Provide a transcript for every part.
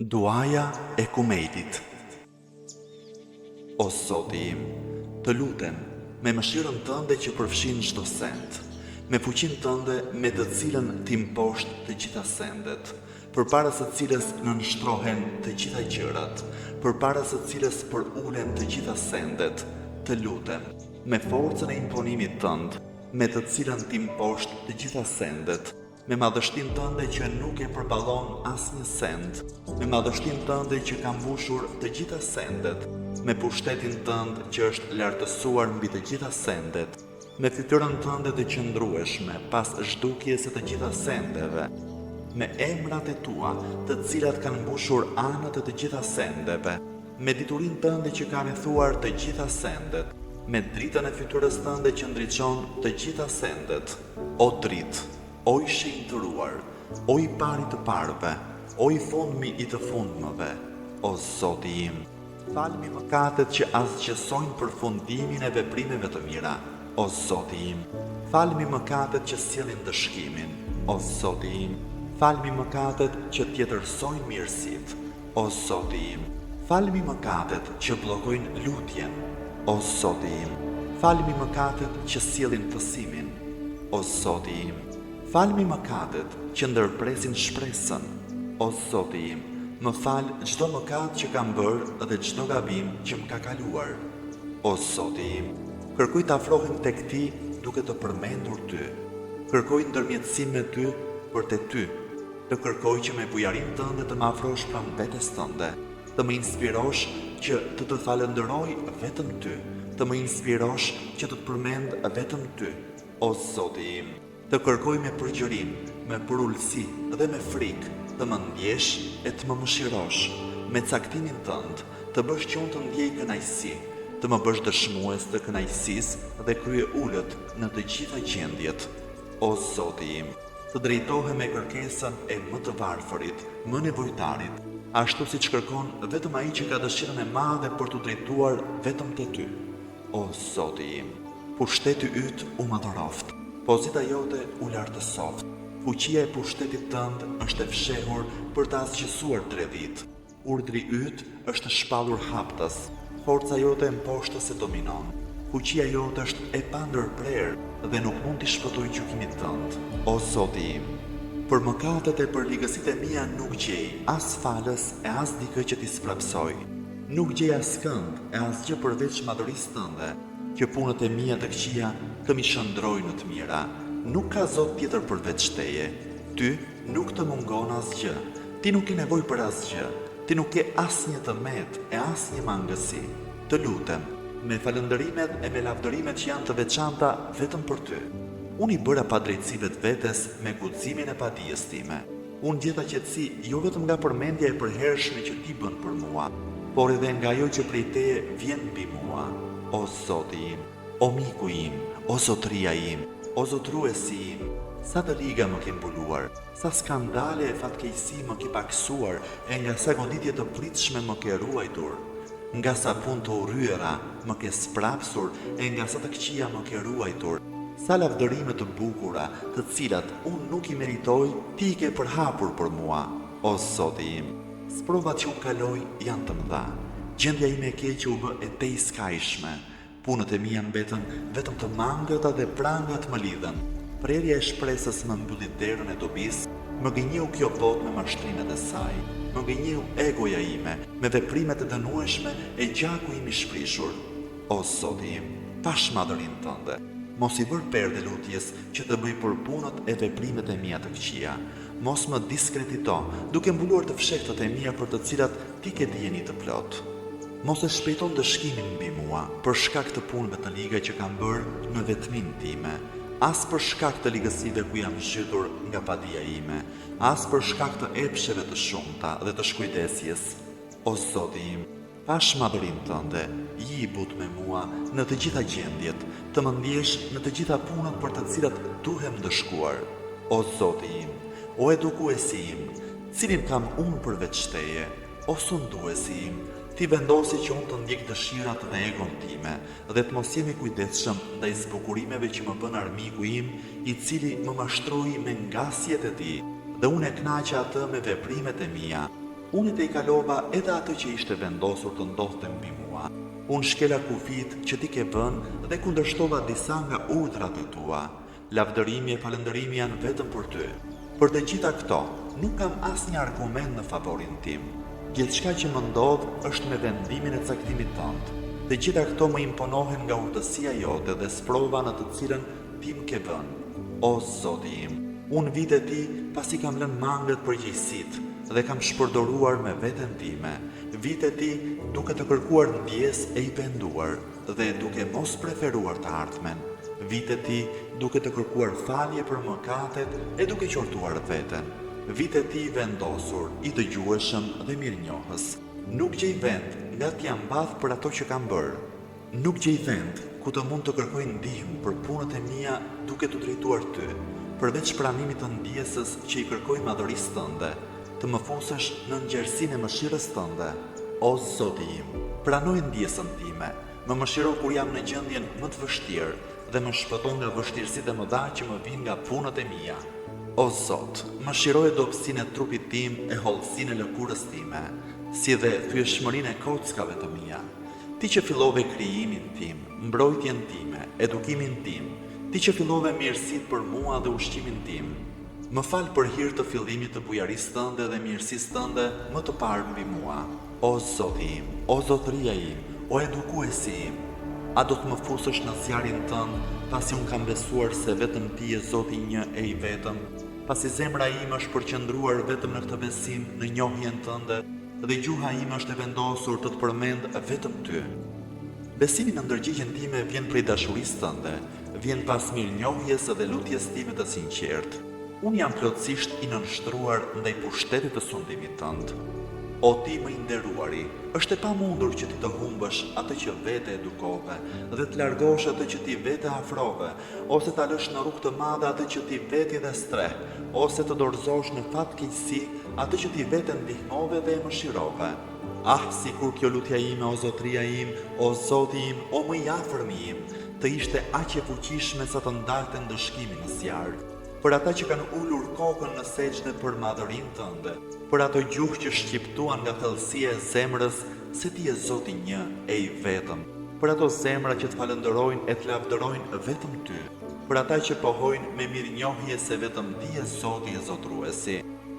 Duaja e Kumejtit. O Zoti im, të lutem me mëshirën tënde që përfshin çdo send, me fuqinë tënde me të cilën ti mposht të gjitha sendet, përpara së cilës nënshtrohen të gjitha gjërat, përpara së cilës përulen të gjitha sendet, të lutem me forcën e imponimit tënd, me të cilën ti mposht të gjitha sendet, me madhështinë tënde që nuk e përballon asnjë send, me madhështinë tënde që ka mbushur të gjitha sendet, me pushtetin tënd që është lartësuar mbi të gjitha sendet, me fytyrën tënde të qëndrueshme pas zhdukjes së të gjitha sendeve, me emrat e tua, të cilat kanë mbushur anët e të gjitha sendeve, me diturinë tënde që ka rrethuar të gjitha sendet, me dritën e fytyrës tënde që ndriçon të gjitha sendet. O dritë, o i shenjtëruar, o i pari të parëve, o i fundmi i të fundmëve, o Zoti im, falmi mëkatet që asgjësojnë përfundimin e veprimeve të mira, o Zoti im, falmi mëkatet që sjellin dëshkimin, o Zoti im, falmi mëkatet që tjetërsojnë mirësitë, o Zoti im, falmi mëkatet që bllokojnë lutjen, o Zoti im, falmi mëkatet që sjellin fësimin, o Zoti im, falmi mëkatet që ndërpresin shpresën, o Zoti im, më fal çdo mëkat që kam bërë dhe çdo gabim që më ka kaluar. O Zoti im, kërkoj të afrohem tek ti duke të përmendur ty. Kërkoj ndërmjetësim me ty për te ty. Të kërkoj që me bujarinë tënde të më afrosh pranë vetes tënde, të më inspirosh që të falënderoj vetëm ty, të më inspirosh që të përmend vetëm ty. O Zoti im, të kërkoj me përgjërim, me përullësi dhe me frikë, të më ndjesh e të më mëshirosh, me caktimin tënd, të bësh që unë të ndjej kënaqësi, të më bësh dëshmues të kënaqësisë dhe krye ullët në të gjitha gjendjet. O Zoti im, të drejtohem me kërkesën e më të varfërit, më nevojtarit, ashtu siç kërkon vetëm ai që ka dëshirën e madhe për të drejtuar vetëm te ty. O Zoti im, pushteti yt u madhëroft, pozita jote u lartësoft, fuqia e pushtetit tënd është e fshehur për të asgjësuar tredhit. Urdhri yt është shpallur haptas, forca jote mposhtës e dominon. Fuqia jote është e pandërprerë dhe nuk mund t'i shpëtoj gjykimit tënd. O Zoti im, për mëkatet e për ligësitë e mia nuk gjej as falës e as dikë që t'i sfrapsoj. Nuk gjej as kënd e as gjë përveç madhërisë tënde, që punët e mia të këqija të mi shëndrojnë në të mira. Nuk ka Zot tjetër përveç teje. Ty nuk të mungon asgjë. Ti nuk ke nevojë për asgjë. Ti nuk ke asnjë tërmet e asnjë mangësi. Të lutem, me falënderimet e me lavdërimet që janë të veçanta vetëm për ty. Unë i bëra padrejtësive të vetes me guximin e padijes time. Unë gjeta qetësi jo vetëm nga përmendja e përhershme që ti bën për mua, por edhe nga ajo që prej teje vjen mbi mua. O Zoti im, o miku im, o zotëria im, o zotruesi im, sa të liga më ke mbuluar, sa skandale e fatkeqësi më ke paksuar, e nga sa goditje të pritshme më ke ruajtur, nga sa punë të urryera më ke sprapsur, e nga sa të këqija më ke ruajtur, sa lavdërime të bukura, të cilat unë nuk i meritoj, ti i ke përhapur për mua. O Zoti im, sprovat që unë kaloj janë të mëdha. Gjendja ime e keqe u bë e tejskajshme. Punët e mia mbetën vetëm të mangëta dhe prangat më lidhen. Prerja e shpresës më mbylli derën e dobis, më gënjeu kjo botë me mashtrimet e saj. Më gënjeu egoja ime me veprimet e dënueshme e gjaku im i shprishur. O Zoti im, pash madhërinë tënde. Mos i vër perde lutjes që të bëj për punët e veprimet e mia të këqija. Mos më diskredito, duke mbuluar të fshehtët e mia për të cilat ti ke dijeni të plot. Mos e shpejton dëshkimin mbi mua për shkak të punëve të liga që kam bërë në vetminë time, as për shkak të ligësive ku jam zhytur nga padia ime, as për shkak të epsheve të shumta dhe të shkujdesjes. O Zoti im, pash madhërinë tënde, i but me mua në të gjitha gjendjet, të më ndjesh në të gjitha punët për të cilat duhem dëshkuar. O Zoti im, o edukuesi im, cilin kam unë përveç teje, o sunduesi im, ti vendosi që unë të ndjek dëshirat dhe egon time, dhe të mos jemi kujdesshëm ndaj zbukurimeve që më bën armiku im, i cili më mashtroi me ngasjet e tij, dhe unë e kënaqa atë me veprimet e mia. Unë te I kalova edhe atë që ishte vendosur të ndodhte mbi mua. Unë shkela kufit që ti ke vënë dhe kundërshtova disa nga urdhrat e tua. Lavdërimi e falëndërimi janë vetëm për ty. Për të gjitha këto, nuk kam asnjë argument në favorin tim. Gjithçka që më ndodh është me vendimin e caktimit tënd. Të gjitha këto më imponohen nga urtësia jote dhe sprova në të cilën ti më ke vënë. O Zoti im, unë vite ti pasi kam lënë mangët përgjegjësitë dhe kam shpërdoruar me veten time. Vite ti duke të kërkuar ndjes e I penduar dhe duke mos preferuar të ardhmen. Vite ti duke të kërkuar falje për mëkatet e duke qortuar veten. Vite ti vendosur, I dëgjueshëm dhe mirënjohës. Nuk gjej vend nga t'jam mbath për ato që kam bërë. Nuk gjej vend ku të mund të kërkoj ndihmë për punët e mia duke të drejtuar ty, përveç pranimit të ndjesës që I kërkoj madhërisë tënde, të më fusesh në ngjërsinë e mëshirës tënde. O Zoti im, pranoj ndjesën time, më mëshiro kur jam në gjendjen më të vështirë dhe më shpëton nga vështirësitë e mëdha që më vijnë nga punët e mia. O Zot, mëshiroje dobësinë e trupit tim e hollësinë e lëkurës time, si dhe thyeshmërinë e kockave të mia. Ti që fillove krijimin tim, mbrojtjen time, edukimin tim, ti që fillove mirësitë për mua dhe ushqimin tim, më fal për hir të fillimit të bujarisë tënde dhe mirësisë tënde më të parë mbi mua. O Zoti im, o Zotëria im, o edukuesi im, a do të më fusësh në zjarrin tënd, pasi unë kam besuar se vetëm ti je Zoti një e I vetëm, pasi zemra ime është përqendruar vetëm në këtë besim në njohjen tënde, dhe gjuha ime është e vendosur të të përmend vetëm ty. Besimi në ndërgjigjen time vjen prej dashurisë tënde, vjen pas mirënjohjes dhe lutjes time të sinqertë. Unë jam plotësisht I nënshtruar ndaj pushtetit të sundimit tënd. O ti më I nderuari, është e pamundur që ti të humbësh atë që vete edukove dhe të largosh atë që ti vete afrove, ose ta lësh në rrugë të madhe atë që ti veti dhe streh, ose të dorëzosh në fatkeqësi atë që ti vete ndihmove dhe e mëshirove. Ah, sikur kjo lutja ime, o Zotëria im, o Zoti im, o më I afërmi im, të ishte aq e fuqishme sa të ndalte ndëshkimin në zjarr. Për ata që kanë ulur kokën në sejdë për madhërinë tënde, për ato gjuhë që shqiptuan nga thellësia e zemrës se ti je Zoti një e I vetëm, për ato zemra që të falënderojnë e të lavdërojnë vetëm ty, për ata që pohojnë me mirënjohje se vetëm ti je Zoti e Zotruesi,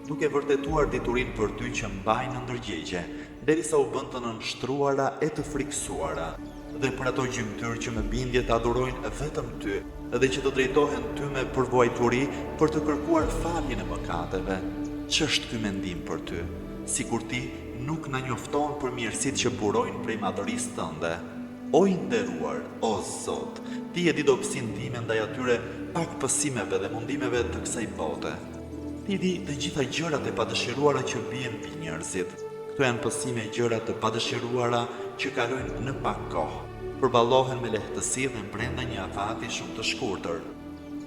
duke vërtetuar diturinë për ty që mbajnë në ndërgjegje, derisa u bën të nënshtruara e të friksuara, dhe për ato gjymtyr që me bindje të adhurojnë vetëm ty, dhe që të drejtohen ty me përvojturi për të kërkuar faljen e mëkateve. Ç'është ky mendim për ty? Sikur ti nuk na njofton për mirësitë që burojnë prej madhërisë tënde. O I nderuar, o Zot, ti e di dobësinë time ndaj atyre pak pësimeve dhe mundimeve të kësaj bote. Ti di të gjitha gjërat e padëshiruara që bien mbi njerëzit. Këto janë pësime e gjërat të padëshiruara që kalojnë në pak kohë, përballohen me lehtësi dhe brenda një afati shumë të shkurtër.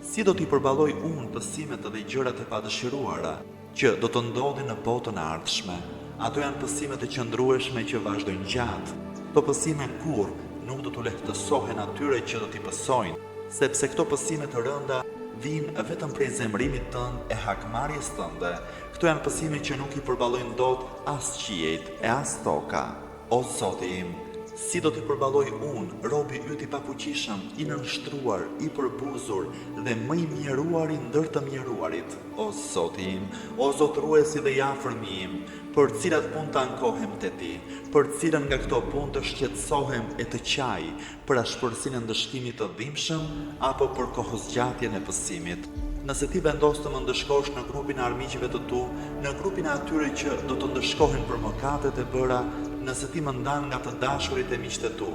Si do t'i përballoj unë pësimet dhe gjërat e padëshiruara që do të ndodhin në botën e ardhshme? Ato janë pësimet e qëndrueshme që vazhdojnë gjatë. Këto pësime kurrë nuk do t'u lehtësohen atyre që do t'i pësojnë, sepse këto pësime të rënda vijnë vetëm prej zemrimit tënd e hakmarrjes tënde. Këto janë pësime që nuk I përballojnë dot as qiejt e as toka. O Zoti im, si do t'i përballoj unë, robi yt I pafuqishëm, I nënshtruar, I përbuzur dhe më I mjeruari ndër të mjeruarit. O Zoti im, o Zotruesi dhe I afërmi im, për cilat punë të ankohem te ti, për cilën nga këto punë të shqetësohem e të qaj, për ashpërsinë e ndëshkimit të dhimbshëm apo për kohëzgjatjen e pësimit. Nëse ti vendos të më ndëshkosh në grupin e armiqve të tu, në grupin e atyre që do të ndëshkohen për mëkatet e bëra, nëse ti më ndan nga të dashurit e miqtë tu,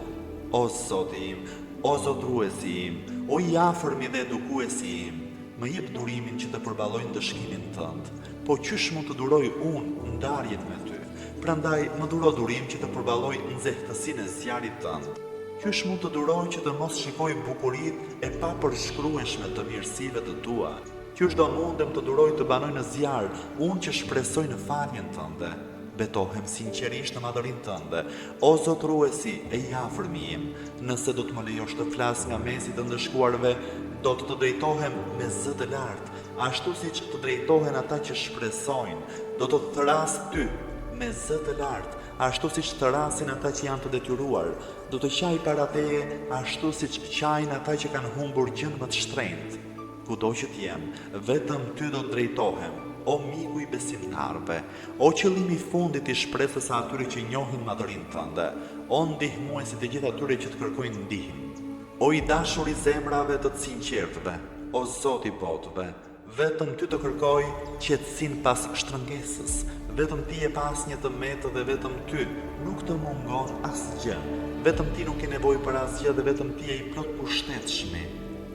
o Zoti im, o Zotruesi im, o I afërmi dhe edukuesi im, më jep durimin që të përballoj ndëshkimin tënd. Po qysh mund të duroj unë ndarjet me ty? Prandaj më duro durim që të përballoj nxehtësinë e zjarrit tënd. Qysh mund të duroj që të mos shikoj bukuritë e papërshkrueshme të mirësive të tua? Qysh do mundem të duroj të banoj në zjarr, unë që shpresoj në faljen tënde? Betohem sinqerisht në madhërinë tënde, o Zotruesi e I afërmi im. Nëse do të më lejosh të flas nga mesi të ndëshkuarve, do të drejtohem me zë të lartë, ashtu siç të drejtohen ata që shpresojnë, do të thras ty me zë të lartë, ashtu siç të rasin ata që janë të detyruar, do të qaj para teje ashtu siç qajnë ata që kanë humbur gjën më të shtrenjtë. Kudo që t'jem, vetëm ty do të drejtohem, o miku i besimtarve, o qëllimi i fundit i shpresës së atyre që njohin madhërinë tënde, o ndihmuesi të gjithë atyre që të kërkojnë ndihmë, o i dashur i zemrave të të sinqertëve, o Zoti i botëve, vetëm ty të kërkoj qetësinë pas shtrëngesës, vetëm ti e pas një të metë dhe vetëm ty nuk të mungon asgjë, vetëm ti nuk ke nevojë për asgjë dhe vetëm ti je i plot pushtetshëm.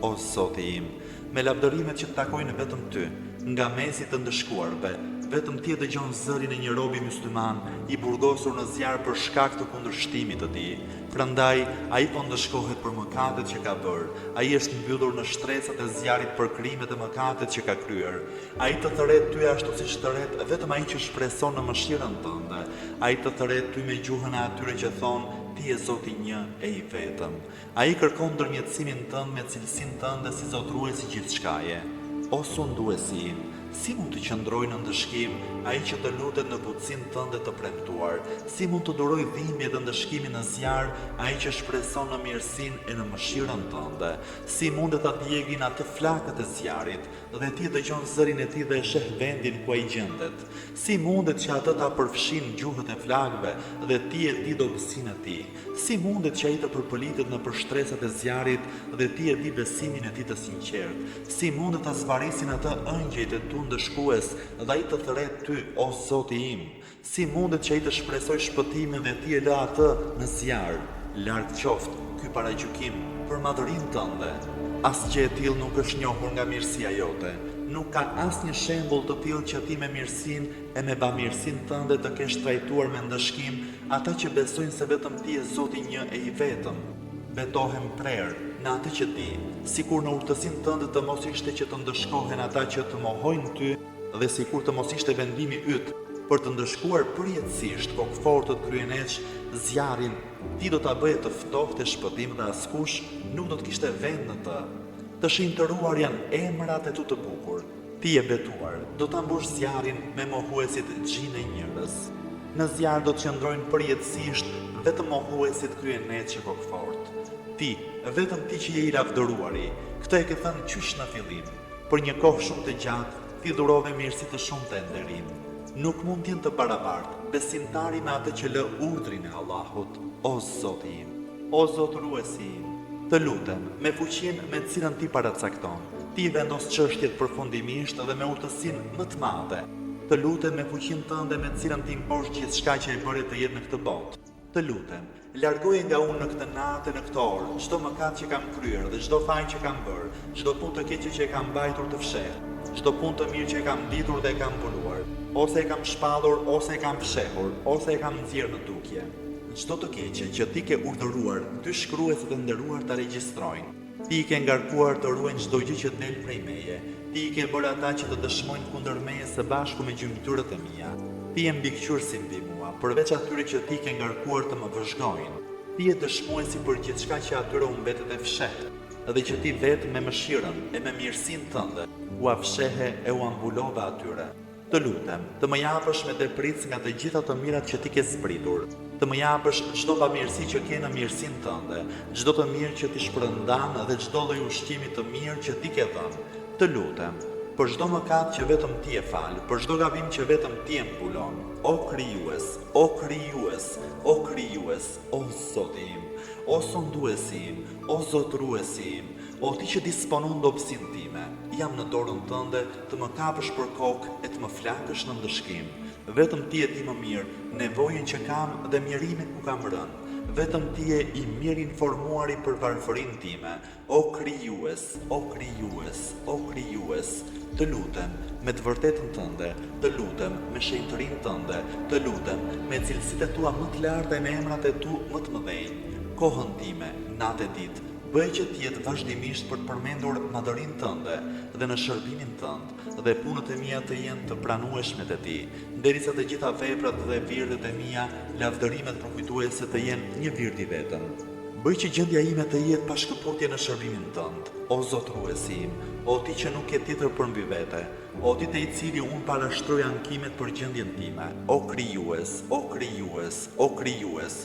O Zoti im, me lavdërimet që të takojnë vetëm ty, nga mesi të ndëshkuarve, vetëm ti e dëgjon zërin e një robi musliman i burgosur në zjarr për shkak të kundërshtimit të tij. Prandaj, ai po ndëshkohet për mëkatet që ka bërë, ai është mbyllur në shtresat e zjarrit për krimet e mëkatet që ka kryer. Ai të thret ty ashtu siç thret vetëm ai që shpreson në mëshirën tënde. Ai të thret ty me gjuhën e atyre që thonë ti je Zoti një e i vetëm. Ai kërkon ndërmjetësimin tënd me cilësinë tënde si zotruesi gjithçkaje. O sunduesi im, si mund të qëndroj në ndëshkim ai që të lutet në butësinë tënde të premtuar? Si mund të duroj dhimbje dhe ndëshkimin në zjarr ai që shpreson në mirësinë e në mëshirën tënde? Si mundet ta djegin atë flakët e zjarrit dhe ti dëgjon zërin e tij dhe e sheh vendin ku ai gjendet? Si mundet që atë ta përfshin gjuhët e flakëve dhe ti e di dobësinë e tij? Si mundet që ai të përpolitet në shtresat e zjarrit dhe ti e di besimin e tij të sinqert? Si mundet ta zbarisin atë ëngjëjt e tu ndëshkues dhe ai të thret ty, o Zoti im? Si mundet që ai të shpresoj shpëtimin dhe ti e lë atë në zjarr? Larg qoftë ky paragjykim për madhërinë tënde. Asgjë e tillë nuk është njohur nga mirësia jote. Nuk ka asnjë shembull të tillë që ti me mirësinë e me bamirësinë tënde të kesh trajtuar me ndëshkim ata që besojnë se vetëm ti je Zoti një e i vetëm. Betohem prerë në atë që di, sikur në urtësinë tënde të mos ishte që të ndëshkohen ata që të mohojnë ty dhe sikur të mos ishte vendimi yt për të ndëshkuar përjetësisht kokëfortët kryeneç zjarrin, ti do ta bëje të ftohtë e shpëtim dhe askush nuk do të kishte vend në të. Të shinjtëruar janë emrat e tu të bukur. Ti e betuar, do ta mbush zjarrin me mohuesit gjinë njerëz. Në zjarr do të qëndrojnë përjetësisht vetëm mohuesit kryeneç e kokëfort. Ti, vetëm ti që je i lavdëruari, këtë e ke thënë qysh në fillim. Për një kohë shumë të gjatë, ti dhurove mirësi të shumta e nderim. Nuk mund të jenë të barabartë besimtari me atë që lë urdhrin e Allahut. O Zoti im, o zotëruesi im, të lutem, me fuqinë me të cilën ti paracakton, ti vendos çështjet përfundimisht dhe me urtësinë më të madhe. Të lutem me fuqinë tënde me të cilën ti mposh gjithçka që e bëre të jetë në këtë botë. Të lutem, largoje nga unë në këtë natë në këtë orë, çdo mëkat që kam kryer dhe çdo faj që kam bërë, çdo punë të keqe që e kam mbajtur të fshehtë, çdo punë të mirë që e kam ditur dhe e kam punuar, ose e kam shpallur, ose e kam fshehur, ose e kam nxjerrë në dukje. Çdo të keqe që ti ke urdhëruar, dy shkruesit e nderuar ta regjistrojnë. Ti i ke ngarkuar të ruajnë çdo gjë që del prej meje. Ti i ke bërë ata që të dëshmojnë kundër meje së bashku me gjymtyrët e mia. Ti je mbikëqyrësi mbi mua, përveç atyre që ti ke ngarkuar të më vëzhgojnë. Ti je dëshmuesi për gjithçka që atyre u mbetet e fshehtë, dhe që ti vetë me mëshirën e me mirësinë tënde u afshehe e u ambulove atyre. Të lutem, të më japësh me depric nga të gjitha të mirat që ti ke zbritur, të më japësh çdo pamirësi që ke në mirësinë tënde, çdo të mirë që ti shpërndan dhe çdo lloj ushqimi të mirë që ti ke dhënë. Të lutem, për çdo mëkat që vetëm ti e fal, për çdo gabim që vetëm ti e mbulon. O krijues, o krijues, o krijues, o Zoti im, o sunduesi im, o zotruesi im, o ti që disponon dobësinë time, jam në dorën tënde të më kapësh për kokë e të më flakësh në ndëshkim. Vetëm ti e di më mirë nevojën që kam dhe mjerimin ku kam rënë. Vetëm ti je i mirë informuari për varfërinë time. O krijues, o krijues, o krijues, të lutem me të vërtetën tënde, të lutem me shenjtërinë tënde, të lutem me cilësitë tua më të larta e me emrat e tu më të mëdhenj. Kohën time, natë e ditë, bëj që të jetë vazhdimisht për të përmendur madhërinë tënde dhe në shërbimin tënd, dhe punët e mia të jenë të pranueshme te ti, derisa të gjitha veprat dhe virdet e mia, lavdërimet përkujtuese të jenë një vird i vetëm. Bëj që gjendja ime të jetë pa shkëputje në shërbimin tënd, o zotruesi im, o ti që nuk ke tjetër për mbi vete, o ti te i cili unë parashtroj ankimet për gjendjen time, o krijues, o krijues, o krijues,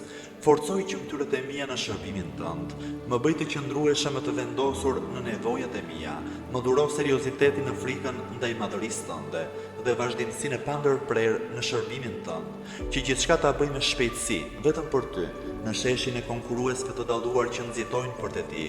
forcoj qëmtyrët e mia në shërbimin tënd, më bëj të qëndruesha më të vendosur në nevojat e mia, më dhuro seriozitetin në frikën ndaj madhërisë tënde dhe vazhdimsinë e pandërprerë në shërbimin tënd, që gjithçka ta bëj me shpejtësi, vetëm për ty, në sheshin e konkurruesve të dalluar që nxitojnë për te ti.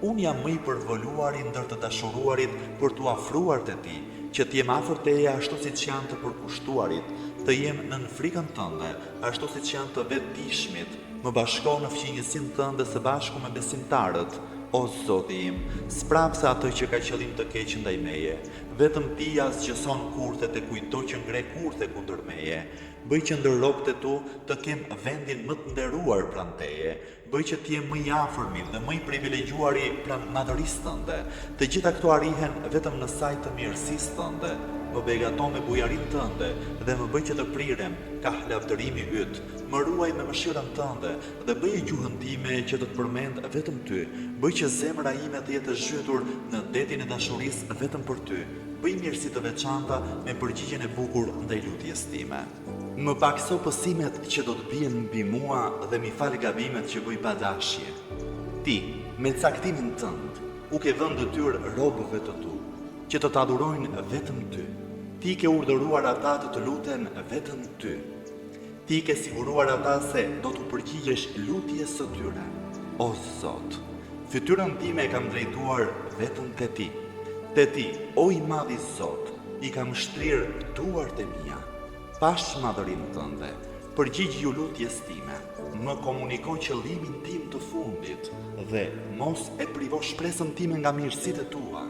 Unë jam më i përvoluari ndër të dashuruarit për t'u afruar te ti, që t'jem afër teje ashtu siç janë të përkushtuarit, të jem në frikën tënde, ashtu siç janë të vetëdijshmit, më bashko në fqinjësinë tënde së bashku me besimtarët. O Zoti im, sprapse atë që ka qëllim të keq ndaj meje, vetëm ti asgjëson kurthet e kujto që ngre kurthe kundër meje. Bëj që ndër robët e tu të kem vendin më të nderuar pranë teje. Bëj që t'jem më i afërmi dhe më i privilegjuari pranë madhërisë tënde. Të gjitha këto arrihen vetëm në sajt të mirësisë tënde. Më begaton me bujarinë tënde dhe më bëj që të prirem ka lavdërimi yt. Më ruaj me mëshirën tënde dhe bëj gjuhën time që të të përmend vetëm ty. Bëj që zemra ime të jetë zhytur në detin e dashurisë vetëm për ty. Bëj mirësi të veçanta me përgjigjen e bukur ndaj lutjes time. Më pakso pësimet që do të bien mbi mua dhe mi fal gabimet që bëj pa dashje. Ti, me caktimin tënd, u ke vënë detyrë robëve të tu, që të adhurojnë vetëm ty. Ti ke urdhëruar ata të luten vetëm ty. Ti ke siguruar ata se do t'u përgjigjesh lutjes së tyre. O Zot, fytyrën time e kam drejtuar vetëm te ti. Te ti, o i madhi Zot, i kam shtrirë duart e mia. Pash madhërinë tënde, përgjigj ju lutjes time, më komuniko qëllimin tim të fundit dhe mos e privo shpresën time nga mirësitë e tua.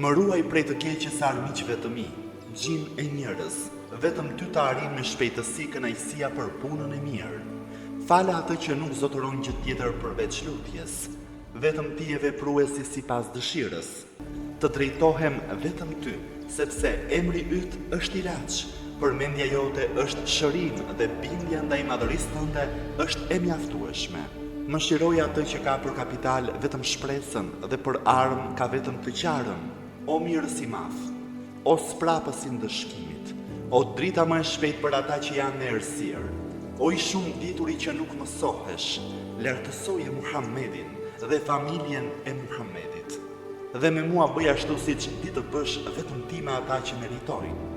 Më ruaj prej të keqes armiqve të mi, gjin e njerëz, vetëm ty të arrin me shpejtësi kënaqësia për punën e mirë. Fala atë që nuk zotëron gjë tjetër përveç lutjes, vetëm ti e vepruesi sipas dëshirës. Të drejtohem vetëm ty, sepse emri yt është ilaç. Përmendja jote është shërim dhe bindja ndaj madhërisë tënde është e mjaftueshme. Më shiroj atë që ka për kapital vetëm shpresën dhe për armë ka vetëm të qarën. O mirës i madh, o sprapës i ndëshkimit, o drita më e shpejt për ata që janë në errësirë, o i shumë dituri që nuk mësohesh, lartësoje Muhammedin dhe familjen e Muhammedit. Dhe me mua bëj ashtu siç di të bësh vetëm ti me ata që meritojnë.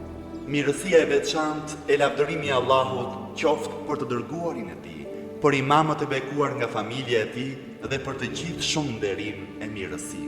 Mirësia e veçantë e lavdërimi i Allahut qoftë për të dërguarin e tij, për imamët e bekuar nga familja e tij dhe për të gjithë shumë nderim e mirësi.